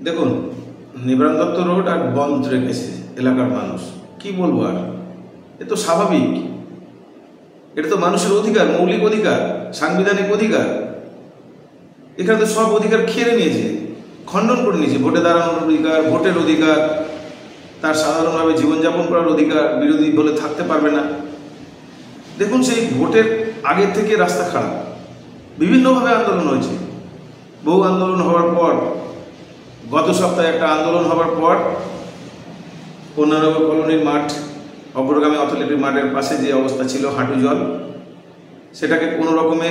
দেখুন, নিবারণ দত্ত রোড আর বন্ধ রেখেছে এলাকার মানুষ, কি বলবো আর, এ তো স্বাভাবিক। এটা তো মানুষের অধিকার, মৌলিক অধিকার, সাংবিধানিক অধিকার। এখানে তো সব অধিকার খেয়ে নিয়েছে, খণ্ডন করে নিয়েছে। ভোটে দাঁড়ানোর অধিকার, ভোটের অধিকার, তার সাধারণভাবে জীবনযাপন করার অধিকার, বিরোধী বলে থাকতে পারবে না। দেখুন, সেই ভোটের আগের থেকে রাস্তা খারাপ, বিভিন্নভাবে আন্দোলন হয়েছে। বহু আন্দোলন হওয়ার পর, গত সপ্তাহে একটা আন্দোলন হওয়ার পর কন্যানগর কলোনির মাঠ, অগ্রগামী অথরিটির মাঠের পাশে যে অবস্থা ছিল হাঁটু জল, সেটাকে কোনো রকমে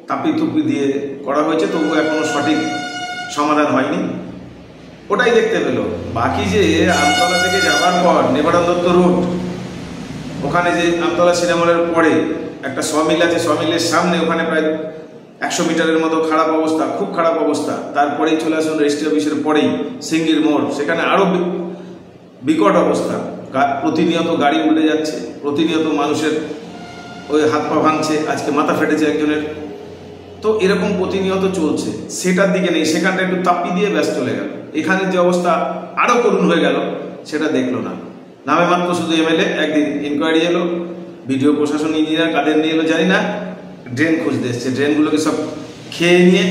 তাপিতুপি দিয়ে করা হয়েছে, তবুও এখনো সঠিক সমাধান হয়নি। ওটাই দেখতে পেল। বাকি যে আমতলা থেকে যাওয়ার পর নিবারণ দত্ত রোড, ওখানে যে আমতলা সিনেমলের পরে একটা সমিল আছে, সমিলের সামনে ওখানে প্রায় 100 মিটারের মতো খারাপ অবস্থা, খুব খারাপ অবস্থা। তারপরেই চলে আসুন রেজিস্ট্রি অফিসের পরেই সিঙ্গির মোড়, সেখানে আরও বিকট অবস্থা। প্রতিনিয়ত গাড়ি উল্টে যাচ্ছে, প্রতিনিয়ত মানুষের ওই হাত পা ভাঙছে, আজকে মাথা ফেটেছে একজনের। তো এরকম প্রতিনিয়ত চলছে, সেটার দিকে নেই, সেখানটা একটু তাপ্পি দিয়ে ব্যাস চলে গেল। এখানে যে অবস্থা আরও করুণ হয়ে গেল, সেটা দেখলো না। নামে মাত্র শুধু এমএলএ একদিন ইনকোয়ারি এলো, বিডিও প্রশাসন ইঞ্জিনিয়ার কাদের নিয়ে এলো জানি না, ড্রেন খুঁজতে এসছে। ড্রেনগুলোকে সব খেয়ে নিয়ে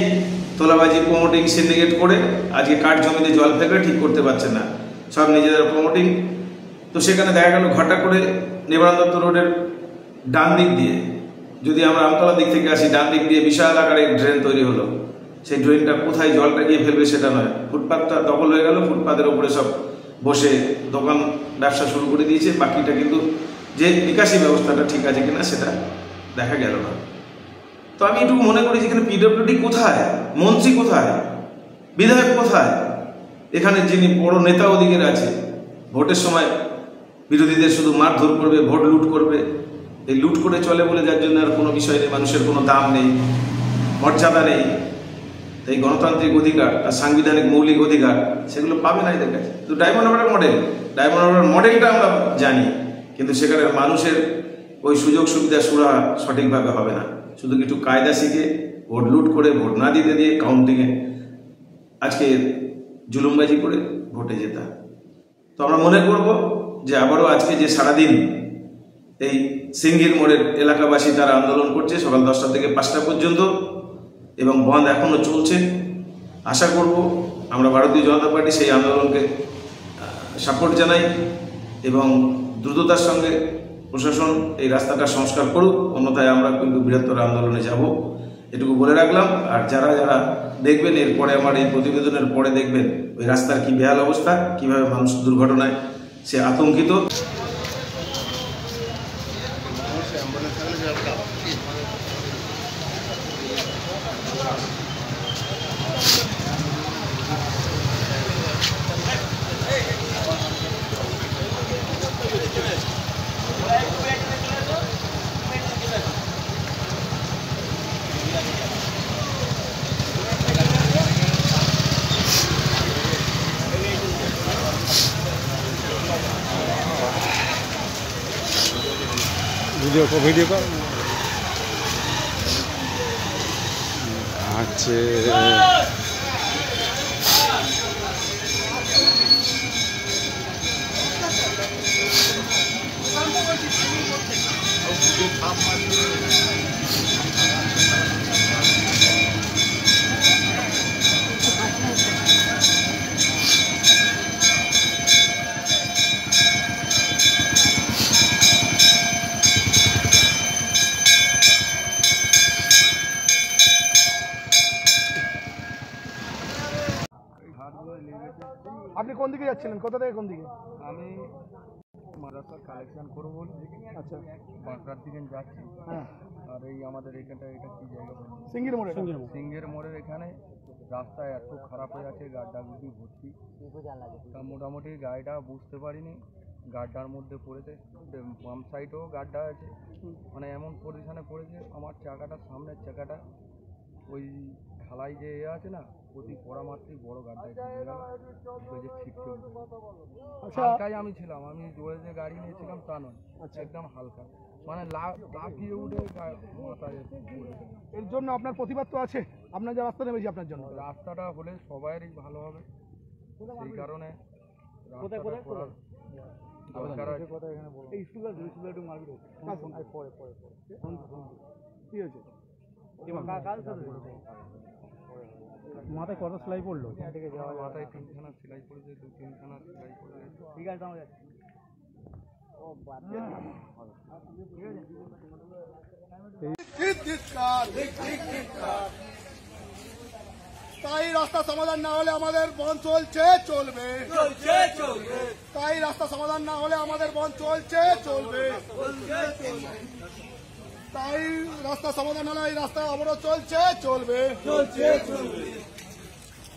তোলাবাজি, প্রমোটিং, সিন্ডিকেট করে আজকে কাঠ জমিতে জল ফেলে ঠিক করতে পারছে না, সব নিজেদের প্রমোটিং। তো সেখানে দেখা গেল ঘটা করে নিবারণ দত্ত রোডের ডান দিক দিয়ে, যদি আমরা আমতলার দিক থেকে আসি, ডান দিক দিয়ে বিশাল আকারে ড্রেন তৈরি হলো। সেই ড্রেনটা কোথায় জলটা গিয়ে ফেলবে সেটা নয়, ফুটপাথটা দখল হয়ে গেল, ফুটপাথের ওপরে সব বসে দোকান ব্যবসা শুরু করে দিয়েছে। বাকিটা কিন্তু যে নিকাশি ব্যবস্থাটা ঠিক আছে কিনা সেটা দেখা গেল না। তো আমি একটু মনে করি যেখানে পিডব্লিউডি কোথায়, মন্ত্রী কোথায়, বিধায়ক কোথায়, এখানে যিনি বড় নেতা ওদিকে আছে, ভোটের সময় বিরোধীদের শুধু মারধর করবে, ভোট লুট করবে। এই লুট করে চলে বলে যার জন্য আর কোনো বিষয় নেই, মানুষের কোনো দাম নেই, মর্যাদা নেই। এই গণতান্ত্রিক অধিকার, তার সাংবিধানিক মৌলিক অধিকার, সেগুলো পাবে না এদের কাছে। তো ডায়মন্ড হারবার মডেলটা আমরা জানি, কিন্তু সেখানে মানুষের ওই সুযোগ সুবিধা সুরা সঠিকভাবে হবে না। শুধু কিছু কায়দা শিখে ভোট লুট করে, ভোট না দিতে দিয়ে কাউন্টিংয়ে আজকে জুলুমবাজি করে ভোটে জেতা। তো আমরা মনে করব যে আবারও আজকে যে সারাদিন এই সিঙ্গির মোড়ের এলাকাবাসী তারা আন্দোলন করছে সকাল 10টা থেকে 5টা পর্যন্ত, এবং বন্ধ এখনও চলছে। আশা করব আমরা ভারতীয় জনতা পার্টি সেই আন্দোলনকে সাপোর্ট জানাই, এবং দ্রুততার সঙ্গে প্রশাসন এই রাস্তাটা সংস্কার করুক, অন্যথায় আমরা কিন্তু বৃহত্তর আন্দোলনে যাব, এটুকু বলে রাখলাম। আর যারা যারা দেখবেন এরপরে, আমার এই প্রতিবেদনের পরে দেখবেন ওই রাস্তার কি বেহাল অবস্থা, কিভাবে মানুষ দুর্ঘটনায় সে আতঙ্কিত। वीडियो का अच्छा আপনি কোন দিকে যাচ্ছিলেন, কোথা থেকে কোন দিকে? আমি মাদ্রাসার কালেকশন করবো বলে। আচ্ছা, বাঁকড়ার দিকে যাচ্ছি। হ্যাঁ। আর এই আমাদের এখানটা, এটা কি জায়গা? সিঙ্গির মোড়ে। সিঙ্গের মোড়ের এখানে রাস্তা এত খারাপ হয়ে আছে, গাড্ডাগুডি ভর্তি। তা মোটামুটি গাড়িটা বুঝতে পারিনি, গাড্ডার মধ্যে পড়েছে। বাম সাইডেও গাড্ডা আছে, মানে এমন পজিশনে পড়েছে আমার চাকাটা, সামনের চাকাটা ওই ঢালাই যে আছে না, প্রতি পড়া মাত্রই বড় গাড্ডায় ছিটকে হালকায় আমি ছিলাম, আমি জোরে যে গাড়ি নিয়েছিলাম তা নয়, একদম হালকা, মানে লাফিয়ে উঠে মাথায়। এর জন্য আপনার প্রতিবাদ তো আছে, আপনার যে রাস্তা নেমেছি আপনার জন্য। রাস্তাটা হলে সবাইয়েরই ভালো হবে, সেই কারণে রাস্তাটা করার দরকার আছে। এই স্টুডেন্ট একটু মারপিট পরে কি হয়েছে মাথায় কত সেলাই পড়লো? মাথায় 3খানা সেলাই পড়েছে, 2-3খানা সেলাই পড়েছে। ঠিক আছে আমার তাই রাস্তা সমাধান না হলে আমাদের বন্ধ চলবে তাই রাস্তা সমাধান না হলে আমাদের বন্ধ চলবে তাই রাস্তা সমাধান হলে এই রাস্তা অবরোধ চলবে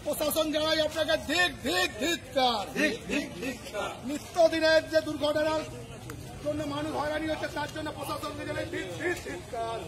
প্রশাসন জানাই আপনাকে ধিক্কার নিত্যদিনের যে দুর্ঘটনার জন্য মানুষ হয়রানি হচ্ছে তার জন্য প্রশাসনকে জানাই ধিক্কার